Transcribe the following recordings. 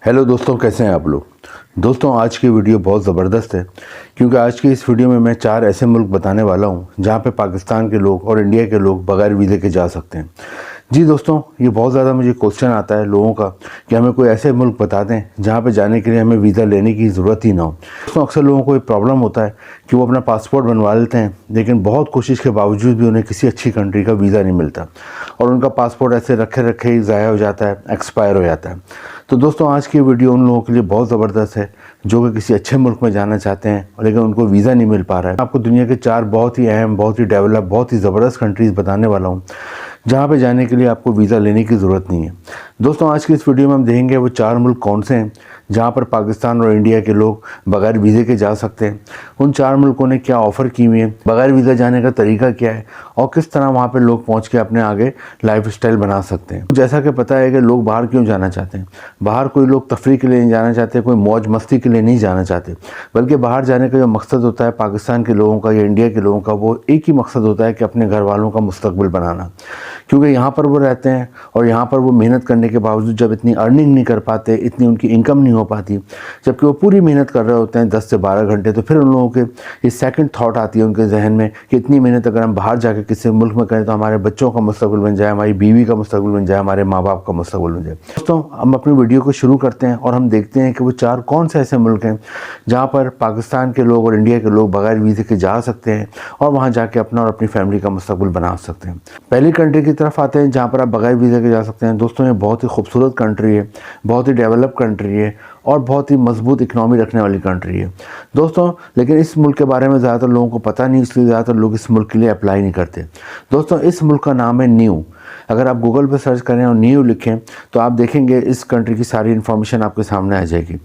Hello दोस्तों, कैसे हैं आप लोग। दोस्तों, आज की वीडियो बहुत ज़बरदस्त है क्योंकि आज की इस वीडियो में मैं 4 ऐसे मुल्क बताने वाला हूं जहां पे पाकिस्तान के लोग और इंडिया के लोग बगैर वीज़े के जा सकते हैं। जी दोस्तों, ये बहुत ज़्यादा मुझे क्वेश्चन आता है लोगों का कि हमें कोई ऐसे मुल्क बता दें जहाँ पे जाने के लिए हमें वीज़ा लेने की ज़रूरत ही ना हो। दोस्तों, अक्सर लोगों को एक प्रॉब्लम होता है कि वो अपना पासपोर्ट बनवा लेते हैं, लेकिन बहुत कोशिश के बावजूद भी उन्हें किसी अच्छी कंट्री का वीज़ा नहीं मिलता और उनका पासपोर्ट ऐसे रखे रखे ही ज़ाया हो जाता है, एक्सपायर हो जाता है। तो दोस्तों, आज की वीडियो उन लोगों के लिए बहुत ज़बरदस्त है जो कि किसी अच्छे मुल्क में जाना चाहते हैं लेकिन उनको वीज़ा नहीं मिल पा रहा है। आपको दुनिया के 4 बहुत ही अहम, बहुत ही डेवलप, बहुत ही ज़बरदस्त कंट्रीज़ बताने वाला हूँ जहाँ पे जाने के लिए आपको वीज़ा लेने की ज़रूरत नहीं है। दोस्तों, आज की इस वीडियो में हम देखेंगे वो 4 मुल्क कौन से हैं जहाँ पर पाकिस्तान और इंडिया के लोग बगैर वीज़े के जा सकते हैं। उन 4 मुल्कों ने क्या ऑफ़र की हुई है, बगैर वीज़ा जाने का तरीका क्या है और किस तरह वहाँ पर लोग पहुँच के अपने आगे लाइफस्टाइल बना सकते हैं। जैसा कि पता है कि लोग बाहर क्यों जाना चाहते हैं। बाहर कोई लोग तफरीह के लिए नहीं जाना चाहते, कोई मौज मस्ती के लिए नहीं जाना चाहते, बल्कि बाहर जाने का जो मकसद होता है पाकिस्तान के लोगों का या इंडिया के लोगों का, वो एक ही मकसद होता है कि अपने घर वालों का मुस्तकबिल बनाना। क्योंकि यहाँ पर वो रहते हैं और यहाँ पर वो मेहनत करने के बावजूद जब इतनी अर्निंग नहीं कर पाते, इतनी उनकी इनकम नहीं हो पाती, जबकि वो पूरी मेहनत कर रहे होते हैं 10 से 12 घंटे, तो फिर उन लोगों के ये सेकंड थॉट आती है उनके जहन में कि इतनी मेहनत अगर हम बाहर जाकर किसी मुल्क में करें तो हमारे बच्चों का मुस्तकबिल बन जाए, हमारी बीवी का मुस्तकबिल बन जाए, हमारे माँ बाप का मुस्तकबिल बन जाए। दोस्तों, हम अपनी वीडियो को शुरू करते हैं और हम देखते हैं कि वो 4 कौन से ऐसे मुल्क हैं जहाँ पर पाकिस्तान के लोग और इंडिया के लोग बगैर वीज़े के जा सकते हैं और वहाँ जाके अपना और अपनी फैमिली का मुस्तकबिल बना सकते हैं। पहली कंट्री की तरफ आते हैं जहाँ पर आप बगैर वीज़ा के जा सकते हैं। दोस्तों, ये बहुत ही खूबसूरत कंट्री है, बहुत ही डेवलप कंट्री है और बहुत ही मजबूत इकनॉमी रखने वाली कंट्री है दोस्तों। लेकिन इस मुल्क के बारे में ज़्यादातर लोगों को पता नहीं, इसलिए ज़्यादातर लोग इस मुल्क के लिए अप्लाई नहीं करते। दोस्तों, इस मुल्क का नाम है न्यू। अगर आप गूगल पर सर्च करें और न्यू लिखें तो आप देखेंगे इस कंट्री की सारी इन्फॉर्मेशन आपके सामने आ जाएगी।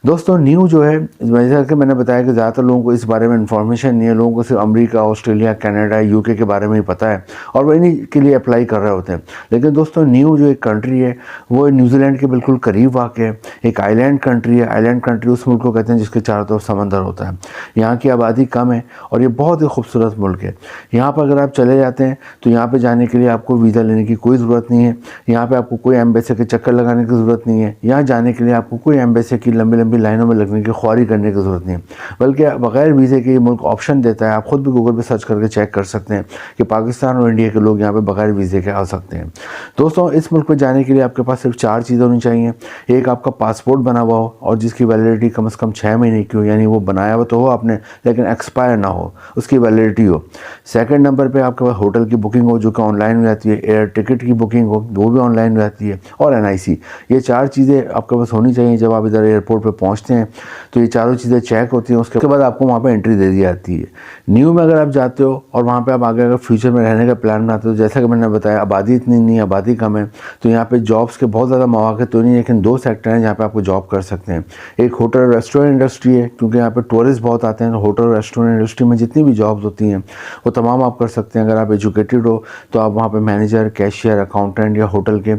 दोस्तों, न्यू जो है, जैसा कि मैंने बताया कि ज़्यादातर लोगों को इस बारे में इन्फॉर्मेशन नहीं है। लोगों को सिर्फ अमेरिका, ऑस्ट्रेलिया, कनाडा, यूके के बारे में ही पता है और वो इन्हीं के लिए अप्लाई कर रहे होते हैं। लेकिन दोस्तों, न्यू जो एक कंट्री है वो न्यूजीलैंड के बिल्कुल करीब वाक़ है। एक आइलैंड कंट्री है। आइलैंड कंट्री उस मुल्क को कहते हैं जिसके चारों तरफ समंदर होता है। यहाँ की आबादी कम है और ये बहुत ही खूबसूरत मुल्क है। यहाँ पर अगर आप चले जाते हैं तो यहाँ पर जाने के लिए आपको वीज़ा लेने की कोई ज़रूरत नहीं है। यहाँ पे आपको कोई एम्बेसी के चक्कर लगाने की ज़रूरत नहीं है। यहाँ जाने के लिए आपको कोई एम्बेसी की लंबी लंबी लाइनों में लगने की ख्वारी करने की ज़रूरत नहीं है, बल्कि बगैर वीज़े के ये मुल्क ऑप्शन देता है। आप खुद भी गूगल पे सर्च करके चेक कर सकते हैं कि पाकिस्तान और इंडिया के लोग यहाँ पे बगैर वीज़े के आ सकते हैं। दोस्तों, इस मुल्क पर जाने के लिए आपके पास सिर्फ 4 चीज़ें होनी चाहिए। एक, आपका पासपोर्ट बना हुआ हो और जिसकी वैलिडिटी कम से कम 6 महीने की हो, यानी वो बनाया हुआ तो हो आपने लेकिन एक्सपायर ना हो, उसकी वैलिडिटी हो। सेकंड नंबर पे आपके पास होटल की बुकिंग हो जो कि ऑनलाइन हो जाती है, एयर टिकट की बुकिंग हो वो भी ऑनलाइन हो जाती है, और एनआईसी। ये 4 चीज़ें आपके पास होनी चाहिए। जब आप इधर एयरपोर्ट पे पहुंचते हैं तो ये चारों चीज़ें चेक होती हैं। उसके बाद आपको वहाँ पे एंट्री दे दी जाती है। न्यू में अगर आप जाते हो और वहाँ पे आप आगे अगर फ्यूचर में रहने का प्लान बनाते हो, जैसा कि मैंने बताया आबादी इतनी नहीं है, आबादी कम है, तो यहाँ पे जॉब्स के बहुत ज़्यादा मौके तो नहीं है, लेकिन 2 सेक्टर हैं जहाँ पे आपको जॉब कर सकते हैं। एक होटल रेस्टोरेंट इंडस्ट्री है, क्योंकि यहाँ पे टूरिस्ट बहुत आते हैं, तो होटल रेस्टोरेंट इंडस्ट्री में जितनी भी जॉब्स होती हैं वो तमाम आप कर सकते हैं। अगर आप एजुकेटेड हो तो आप वहाँ पर मैनेजर, कैशियर, अकाउंटेंट या होटल के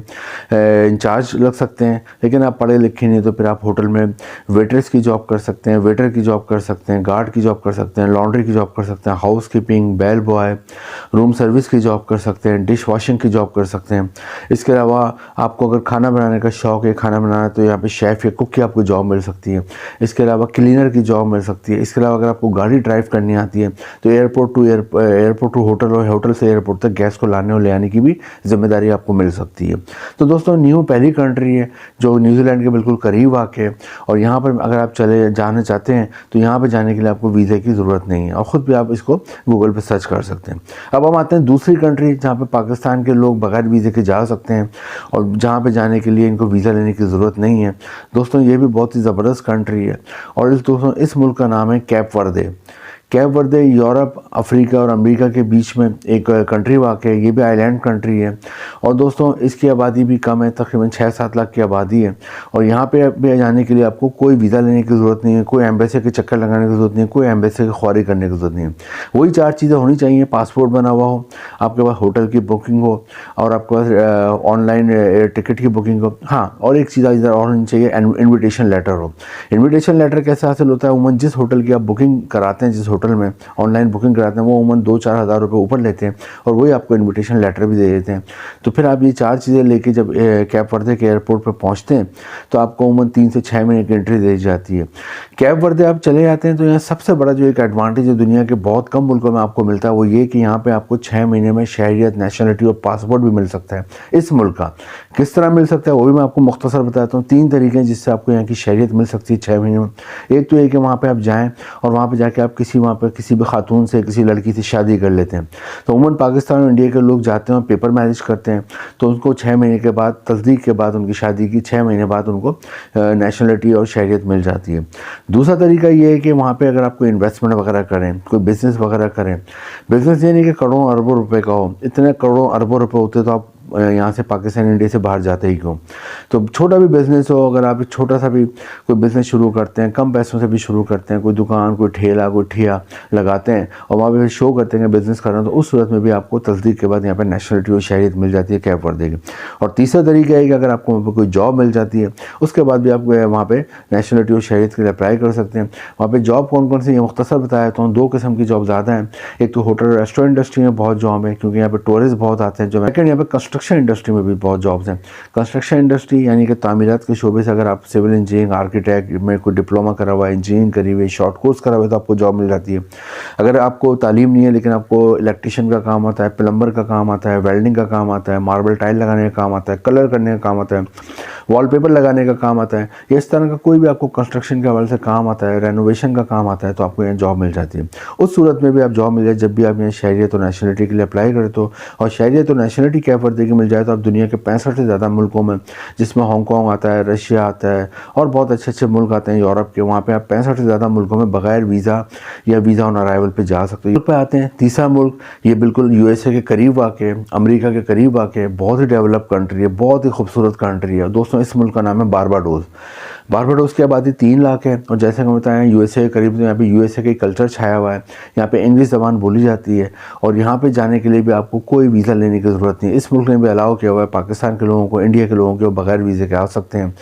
इंचार्ज लग सकते हैं। लेकिन आप पढ़े लिखे नहीं तो फिर आप होटल में वेटर्स की जॉब कर सकते हैं, वेटर की जॉब कर सकते हैं, गार्ड की जॉब कर सकते हैं, लॉन्ड्री की जॉब कर सकते हैं, house keeping, bell boy, room service की जॉब कर सकते हैं, डिश वॉशिंग की जॉब कर सकते हैं। इसके अलावा आपको अगर खाना बनाने का शौक़ है, खाना बनाना, तो यहाँ पे शेफ़ या कुक की आपको जॉब मिल सकती है। इसके अलावा क्लीनर की जॉब मिल सकती है। इसके अलावा अगर आपको गाड़ी ड्राइव करनी आती है तो एयरपोर्ट टू होटल और होटल से एयरपोर्ट तक गैस को लाने और ले आने की भी जिम्मेदारी आपको मिल सकती है। तो दोस्तों, न्यू पहली कंट्री है जो न्यूजीलैंड के बिल्कुल करीब वाक़ है और यहाँ पर अगर आप जाना चाहते हैं तो यहाँ पर जाने के लिए आपको वीज़े की ज़रूरत नहीं है और ख़ुद भी आप इसको गूगल पर सर्च कर सकते हैं। अब हम आते हैं दूसरी कंट्री जहाँ पर पाकिस्तान के लोग बगैर वीज़े के जा सकते हैं और जहाँ पर जाने के लिए इनको वीज़ा लेने की ज़रूरत नहीं है। दोस्तों, ये भी बहुत ही ज़बरदस्त कंट्री है और इस मुल्क का नाम है कैप वर्दे। कैप वर्दे यूरोप, अफ्रीका और अमेरिका के बीच में एक कंट्री वाक़ है। ये भी आइलैंड कंट्री है और दोस्तों इसकी आबादी भी कम है, तकरीबन 6-7 लाख की आबादी है और यहाँ पे जाने के लिए आपको कोई वीज़ा लेने की ज़रूरत नहीं है, कोई एम्बेसी के चक्कर लगाने की ज़रूरत नहीं है, कोई एम्बेसी की ख्वारी करने की ज़रूरत नहीं है। वही 4 चीज़ें होनी चाहिए। पासपोर्ट बना हुआ हो, आपके पास होटल की बुकिंग हो और आपके पास ऑनलाइन एयर टिकट की बुकिंग हो। हाँ, और एक चीज़ इधर और होनी चाहिए, इन्विटेशन लेटर हो। इन्विटेशन लेटर कैसे हासिल होता है? उमूमन जिस होटल की आप बुकिंग कराते हैं, जिस होटल में ऑनलाइन बुकिंग कराते हैं वो उमूमन 2-4 हज़ार रुपये ऊपर लेते हैं और वही आपको इन्विटेशन लेटर भी दे देते हैं। तो फिर आप ये 4 चीज़ें लेके जब कैप वर्दे के एयरपोर्ट पर पहुँचते हैं तो आपको उमूमन 3 से 6 महीने की एंट्री दी जाती है। कैप वर्दे आप चले जाते हैं तो यहाँ सबसे बड़ा जो एक एडवांटेज है दुनिया के बहुत कम मुल्कों में आपको मिलता है वो ये कि यहाँ पे आपको 6 महीने में शहरियत, नेशनलिटी और पासपोर्ट भी मिल सकता है इस मुल्क का। किस तरह मिल सकता है वो भी मैं आपको मुख्तसर बताता हूँ। 3 तरीके हैं जिससे आपको यहाँ की शहरियत मिल सकती है 6 महीने में। एक तो ये कि वहाँ पे आप जाएँ और वहाँ पे जाके आप वहाँ पे किसी भी खातून से, किसी लड़की से शादी कर लेते हैं। तो उमूमन पाकिस्तान और इंडिया के लोग जाते हैं और पेपर मैरिज करते हैं तो उनको 6 महीने के बाद, तस्दीक के बाद, उनकी शादी की 6 महीने बाद उनको नेशनलिटी और शहरियत मिल जाती है। दूसरा तरीका ये है कि वहाँ पे अगर आप कोई इन्वेस्टमेंट वगैरह करें, कोई बिज़नेस वगैरह करें, बिज़नेस ये नहीं कि करोड़ों अरबों रुपए का हो, इतने करोड़ों अरबों रुपए होते तो आप यहाँ से पाकिस्तान, इंडिया से बाहर जाते ही क्यों। तो छोटा भी बिज़नेस हो, अगर आप छोटा सा भी कोई बिज़नेस शुरू करते हैं, कम पैसों से भी शुरू करते हैं, कोई दुकान, कोई ठेला, कोई ठिया लगाते हैं और वहाँ पे शो करते हैं कि बिज़नेस कर रहे हैं, तो उस सूरत में भी आपको तस्दीक के बाद यहाँ पर नेशनलिटी और शहरियत मिल जाती है कैप वर्दे की। और तीसरा तरीका है कि अगर आपको वहाँ पर कोई जॉब मिल जाती है उसके बाद भी आप वहाँ पर नेशनलिटी और शहरियत के लिए अप्लाई कर सकते हैं। वहाँ पर जॉब कौन कौन सी, ये मुख्तसर बताया तो 2 किस्म की जॉब ज़्यादा हैं। एक तो होटल रेस्टोरेंट इंडस्ट्री में बहुत जॉब है क्योंकि यहाँ पर टूरिस्ट बहुत आते हैं। जो सेकंड यहाँ पर कंस्ट्रक्शन इंडस्ट्री में भी बहुत जॉब्स हैं। कंस्ट्रक्शन इंडस्ट्री यानी कि तामीरात के शोबे से अगर आप सिविल इंजीनियरिंग, आर्किटेक्ट में कोई डिप्लोमा करा हुआ है, इंजीनियरिंग करी हुई, शॉर्ट कोर्स करा हुआ है तो आपको जॉब मिल जाती है। अगर आपको तालीम नहीं है लेकिन आपको इलेक्ट्रिशियन का काम आता है, प्लम्बर का काम आता है, वेल्डिंग का काम आता है, मार्बल टाइल लगाने का काम आता है, कलर करने का काम आता है, वॉलपेपर लगाने का काम आता है, इस तरह का कोई भी आपको कंस्ट्रक्शन के हवाले से काम आता है, रेनोवेशन का काम आता है तो आपको यहाँ जॉब मिल जाती है। उस सूरत में भी आप जॉब मिल जाए जब भी आप यहाँ शहरियत और नेशनलिटी के लिए अप्लाई करें तो, और शहरियत और नेशनलिटी कैप वर्दे की मिल जाए तो आप दुनिया के 65 से ज़्यादा मुल्कों में, जिसमें हांगकॉन्ग आता है, रशिया आता है और बहुत अच्छे अच्छे मुल्क आते हैं यूरोप के, वहाँ पे आप 65 से ज़्यादा मुल्कों में बगैर वीज़ा या वीज़ा ऑन अराइवल पे जा सकते हो। पे आते हैं तीसरा मुल्क, ये बिल्कुल यूएसए के करीब आके, अमेरिका के करीब आके बहुत ही डेवलप कंट्री है, बहुत ही खूबसूरत कंट्री है दोस्तों। इस मुल्क का नाम है बारबाडोस। बारबाडोस की आबादी 3 लाख है और जैसे कि बताया यूएसए के करीब, तो यहाँ पे यूएसए का कल्चर छाया हुआ है, यहाँ पे इंग्लिश ज़बान बोली जाती है और यहाँ पे जाने के लिए भी आपको कोई वीज़ा लेने की ज़रूरत नहीं है। इस मुल्क ने भी अलाउ किया हुआ है पाकिस्तान के लोगों को, इंडिया के लोगों को बगैर वीज़े के आ सकते हैं।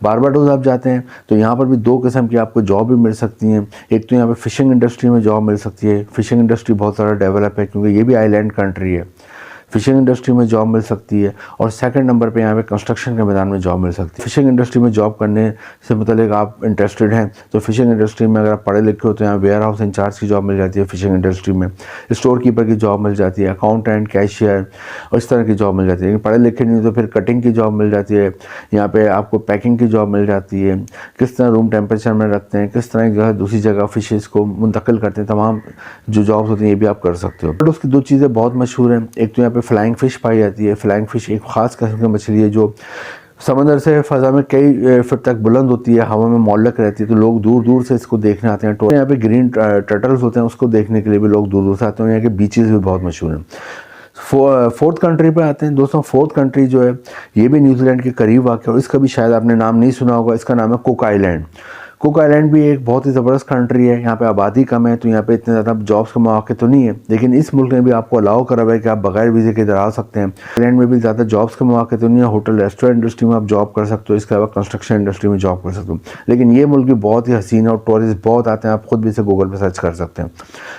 बारबाडोस आप जाते हैं तो यहाँ पर भी 2 किस्म की आपको जॉब भी मिल सकती हैं। एक तो यहाँ पर फ़िशिंग इंडस्ट्री में जॉब मिल सकती है, फ़िशिंग इंडस्ट्री बहुत ज़्यादा डेवलप है क्योंकि ये भी आइलैंड कंट्री है, फ़िशिंग इंडस्ट्री में जॉब मिल सकती है। और सेकंड नंबर पे यहाँ पे कंस्ट्रक्शन के मैदान में जॉब मिल सकती है। फ़िशिंग इंडस्ट्री में जॉब करने से मतलब आप इंटरेस्टेड हैं तो फ़िशिंग इंडस्ट्री में अगर आप पढ़े लिखे हो तो यहाँ वेयर हाउस इंचार्ज की जॉब मिल जाती है, फ़िशिंग इंडस्ट्री में स्टोर कीपर की जॉब मिल जाती है, अकाउंटेंट, कैशियर और इस तरह की जॉब मिल जाती है। लेकिन पढ़े लिखे नहीं तो फिर कटिंग की जॉब मिल जाती है, यहाँ पर आपको पैकिंग की जॉब मिल जाती है, किस तरह रूम टेम्परेचर में रखते हैं, किस तरह जगह दूसरी जगह फ़िशेज़ को मुंतकिल करते हैं, तमाम जो जॉब्स होती हैं ये भी आप कर सकते हो। बट उसकी 2 चीज़ें बहुत मशहूर हैं। एक तो यहाँ पे फ्लाइंग फ़िश पाई जाती है। फ्लाइंग फ़िश एक ख़ास किस्म की मछली है जो समंदर से फ़ज़ा में कई फुट तक बुलंद होती है, हवा में मौलक रहती है, तो लोग दूर दूर से इसको देखने आते हैं। यहाँ पे ग्रीन टर्टल्स होते हैं, उसको देखने के लिए भी लोग दूर दूर से आते हैं। यहाँ के बीचेज़ भी बहुत मशहूर हैं। फोर्थ कंट्री पे आते हैं दोस्तों। फोर्थ कंट्री जो है ये भी न्यूजीलैंड के करीब आके, और इसका भी शायद आपने नाम नहीं सुना होगा, इसका नाम है कुक आइलैंड। कुक आइलैंड भी एक बहुत ही ज़बरदस्त कंट्री है। यहाँ पे आबादी कम है तो यहाँ पे इतने ज़्यादा जॉब्स के मौके तो नहीं है, लेकिन इस मुल्क ने भी आपको अलाउ करा हुआ है कि आप बगैर वीज़े के इधर आ सकते हैं। आइलैंड में भी ज़्यादा जॉब्स के मौके तो नहीं है। होटल रेस्टोरेंट इंडस्ट्री में आप जॉब कर सकते हो, इसके अलावा कंस्ट्रक्शन इंडस्ट्री में जॉब कर सकते हो। लेकिन ये मुल्क भी बहुत ही हसीन है और टूरिस्ट बहुत आते हैं, आप खुद भी इसे गूगल पर सर्च कर सकते हैं।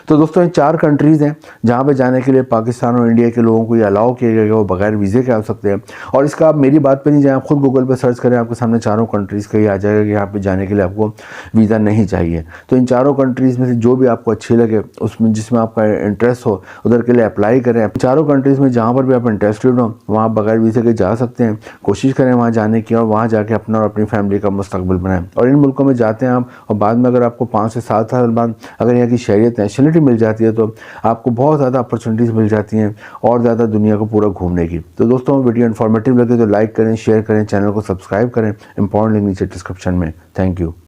तो दोस्तों ये 4 कंट्रीज़ हैं जहाँ पर जाने के लिए पाकिस्तान और इंडिया के लोगों को ये अलाउ किया गया कि वो बगैर वीज़े के आ सकते हैं। और इसका आप मेरी बात पर नहीं जाएँ, आप खुद गूगल पर सर्च करें, आपके सामने 4 कंट्रीज़ का ही आ जाएगा कि यहाँ पर जाने के लिए आपको वीज़ा नहीं चाहिए। तो इन 4 कंट्रीज़ में से जो भी आपको अच्छी लगे, उसमें जिसमें आपका इंटरेस्ट हो, उधर के लिए अप्लाई करें। 4 कंट्रीज़ में जहाँ पर भी आप इंटरेस्टेड हो वहाँ आप बगैर वीज़े के जा सकते हैं। कोशिश करें वहाँ जाने की और वहाँ जाके अपना और अपनी फैमिली का मुस्तकबिल बनाएं। और इन मुल्कों में जाते हैं आप और बाद में अगर आपको 5 से 7 साल बाद अगर यहाँ की शहरियत, नेशनलिटी मिल जाती है तो आपको बहुत ज़्यादा अपॉर्चुनिटीज़ मिल जाती हैं और ज़्यादा दुनिया को पूरा घूमने की। तो दोस्तों वीडियो इन्फॉर्मेटिव लगे तो लाइक करें, शेयर करें, चैनल को सब्सक्राइब करें। इंपॉर्टेंट लिंक नीचे डिस्क्रिप्शन में। Thank you.